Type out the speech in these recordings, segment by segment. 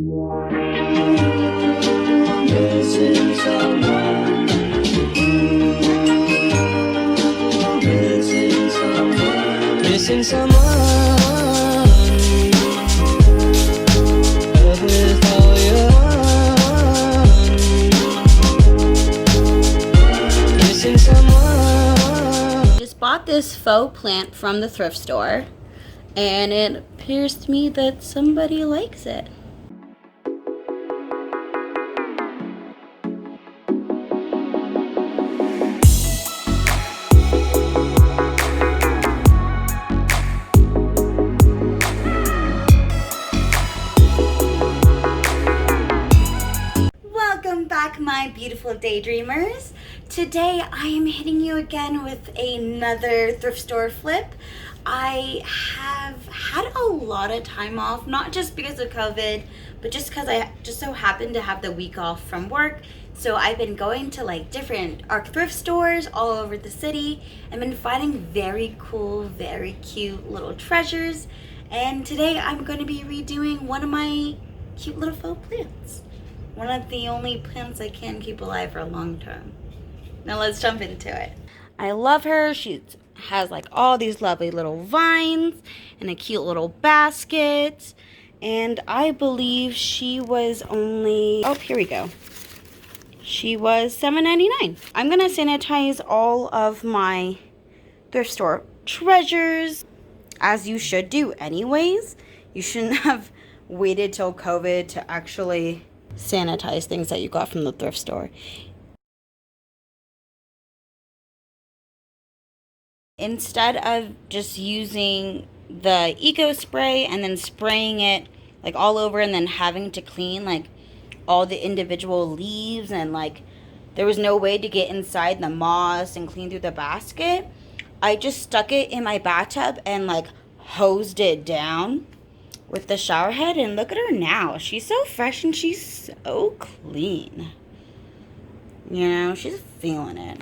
Missing someone. Missing someone. Missing someone. Love with all your heart. Missing someone. Just bought this faux plant from the thrift store, and it appears to me that somebody likes it. Welcome back, my beautiful daydreamers. Today I am hitting you again with another thrift store flip. I have had a lot of time off, not just because of COVID, but just because I just so happened to have the week off from work. So I've been going to like different art thrift stores all over the city and been finding very cool, very cute little treasures. And today I'm going to be redoing one of my cute little faux plants. One of the only plants I can keep alive for a long term. Now let's jump into it. I love her. She has like all these lovely little vines and a cute little basket. And I believe she was only, oh, here we go. She was $7.99. I'm gonna sanitize all of my thrift store treasures, as you should do anyways. You shouldn't have waited till COVID to actually sanitize things that you got from the thrift store. Instead of just using the eco spray and then spraying it like all over and then having to clean like all the individual leaves, and like there was no way to get inside the moss and clean through the basket, I just stuck it in my bathtub and like hosed it down with the shower head, and look at her now. She's so fresh and she's so clean. You know, she's feeling it.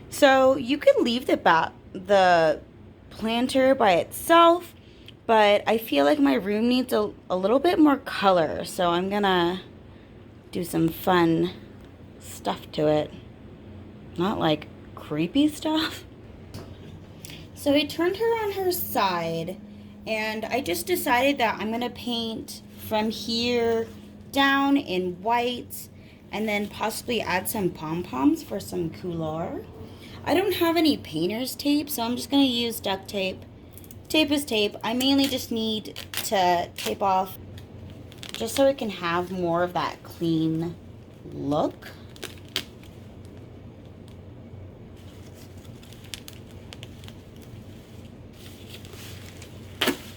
So you could leave the planter by itself, but I feel like my room needs a little bit more color, so I'm gonna do some fun stuff to it. Not like creepy stuff. So I turned her on her side, and I just decided that I'm gonna paint from here down in white and then possibly add some pom-poms for some couleur. I don't have any painter's tape, so I'm just gonna use duct tape. Tape is tape. I mainly just need to tape off just so it can have more of that clean look.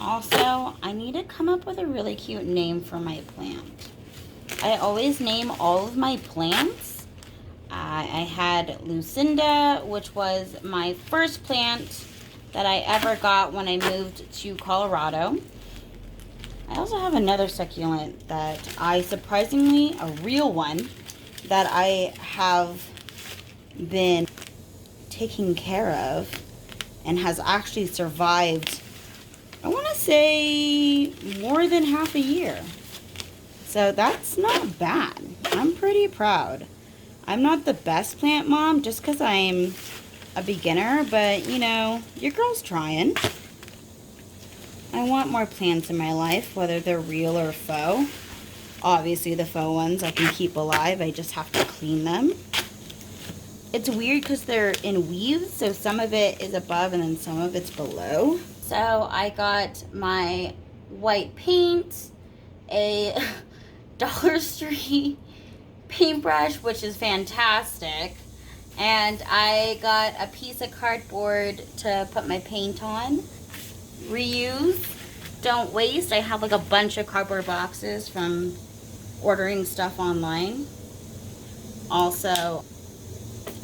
Also, I need to come up with a really cute name for my plant. I always name all of my plants. I had Lucinda, which was my first plant that I ever got when I moved to Colorado. I also have another succulent that I surprisingly, a real one, that I have been taking care of and has actually survived, I want to say, more than half a year. So that's not bad. I'm pretty proud. I'm not the best plant mom just because I'm a beginner, but you know, your girl's trying. I want more plants in my life, whether they're real or faux. Obviously the faux ones I can keep alive, I just have to clean them. It's weird because they're in weaves, so some of it is above and then some of it's below. So I got my white paint, a Dollar Tree paintbrush, which is fantastic, and I got a piece of cardboard to put my paint on. Reuse, don't waste. I have like a bunch of cardboard boxes from ordering stuff online. Also,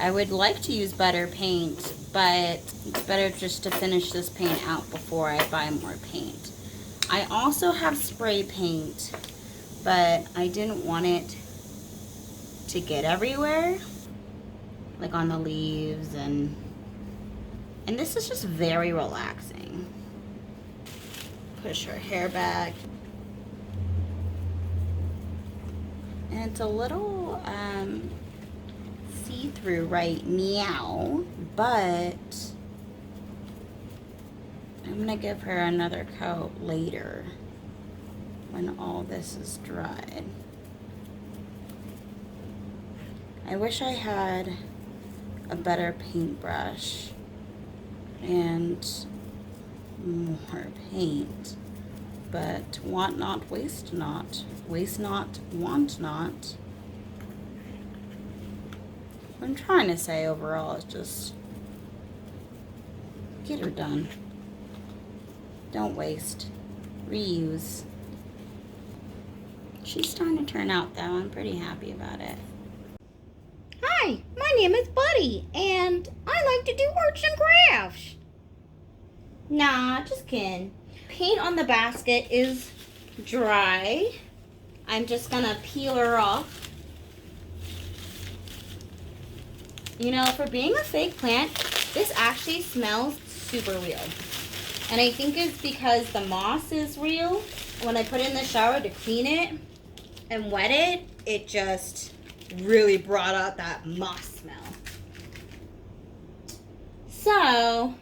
I would like to use better paint, but it's better just to finish this paint out before I buy more paint. I also have spray paint, but I didn't want it to get everywhere, like on the leaves, and this is just very relaxing. Push her hair back. And it's a little see-through right now, but I'm gonna give her another coat later when all this is dried. I wish I had a better paintbrush and more paint, but want not, waste not. Waste not, want not. What I'm trying to say overall is just get her done. Don't waste. Reuse. She's starting to turn out though. I'm pretty happy about it. Hi, my name is Buddy, and I like to do arts and crafts. Nah, just kidding. Paint on the basket is dry. I'm just gonna peel her off. You know, for being a fake plant, this actually smells super real. And I think it's because the moss is real. When I put it in the shower to clean it and wet it, it just really brought out that moss smell. So,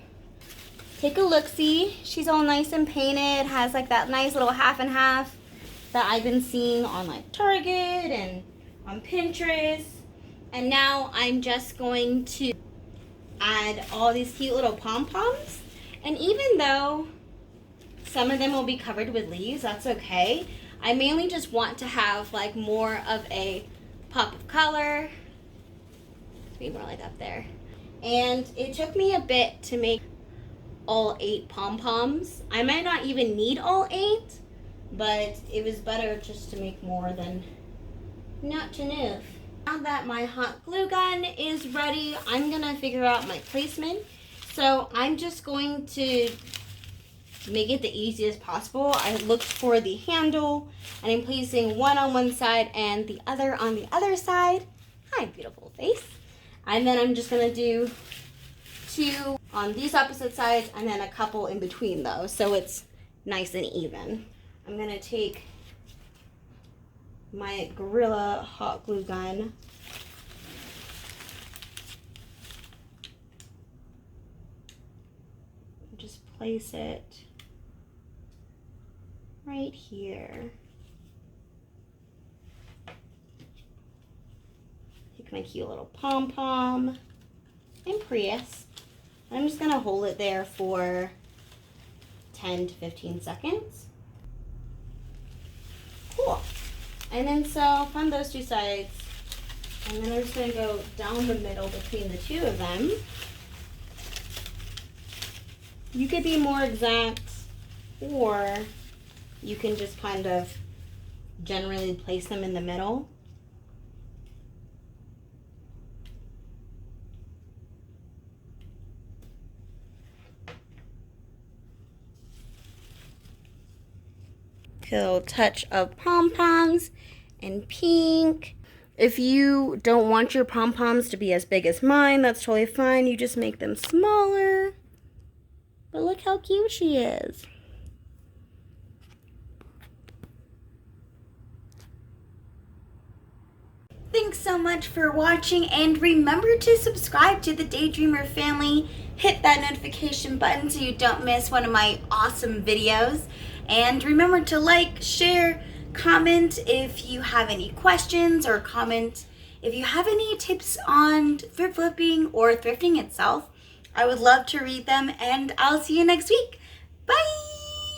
take a look-see. She's all nice and painted, has like that nice little half and half that I've been seeing on like Target and on Pinterest. And now I'm just going to add all these cute little pom-poms. And even though some of them will be covered with leaves, that's okay. I mainly just want to have like more of a pop of color. Be more like up there. And it took me a bit to make all 8 pom-poms. I might not even need all 8, but it was better just to make more than not enough. Now that my hot glue gun is ready, I'm gonna figure out my placement. So I'm just going to make it the easiest possible. I looked for the handle, and I'm placing one on one side and the other on the other side. Hi, beautiful face. And then I'm just gonna do 2 on these opposite sides and then a couple in between those, so it's nice and even. I'm gonna take my Gorilla hot glue gun. Just place it right here. Take my cute little pom-pom and Prius. I'm just gonna hold it there for 10 to 15 seconds. Cool. And then so from those 2 sides, and then I'm just gonna go down the middle between the 2 of them. You could be more exact, or you can just kind of generally place them in the middle. A little touch of pom-poms and pink. If you don't want your pom-poms to be as big as mine, that's totally fine. You just make them smaller. But look how cute she is. Thanks so much for watching, and remember to subscribe to the Daydreamer family. Hit that notification button so you don't miss one of my awesome videos. And remember to like, share, comment if you have any questions, or comment if you have any tips on thrift flipping or thrifting itself. I would love to read them, and I'll see you next week. Bye!